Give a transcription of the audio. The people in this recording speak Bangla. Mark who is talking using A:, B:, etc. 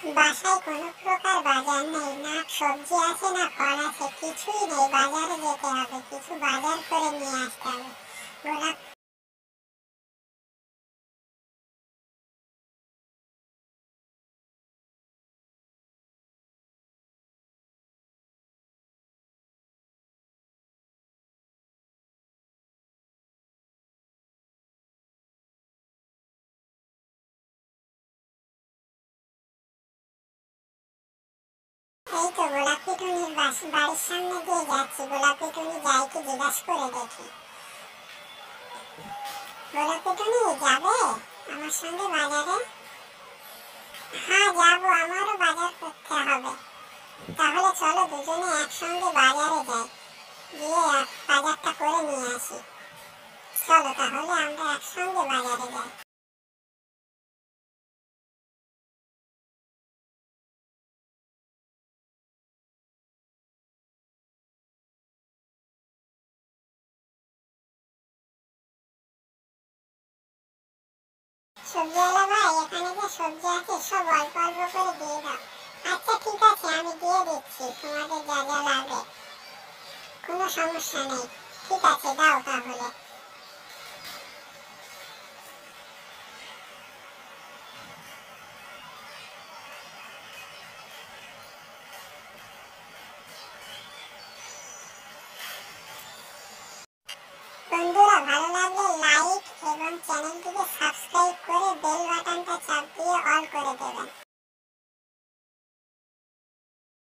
A: বাসায় কোনো প্রকার বাজার নেই, না সবজি আছে না ফল আছে, কিছুই নেই। বাজারে যেতে হবে, কিছু বাজার করে নিয়ে আসতে হবে। গোলাপ এই তো গোলাপি টুনির বাড়ির সামনে দিয়ে যাচ্ছি। গোলাপি টুনি যাই কি জিজ্ঞাসা করে দেখি। গোলাপি টুনি যাবে আমার সঙ্গে বাজারে? হ্যাঁ যাবো, আমারও বাজার করতে হবে। তাহলে চলো দুজনে একসঙ্গে বাজারে যাই, গিয়ে বাজারটা করে নিয়ে আসি। চলো তাহলে আমরা একসঙ্গে বাজারে যাই। সবজিওয়ালা ভাই, এখানে যে সবজি আছে সব অল্প অল্প করে দিয়ে দাও। আচ্ছা ঠিক আছে, আমি দিয়ে দিচ্ছি, তোমাদের যা যা লাগে। কোনো সমস্যা নেই, ঠিক আছে দাও তাহলে। বন্ধুরা, ভালো লাগলে লাইক এবং চ্যানেলটিকে সাবস্ক্রাইব করে বেল বাটনটা চাপ দিয়ে অল করে দেবেন।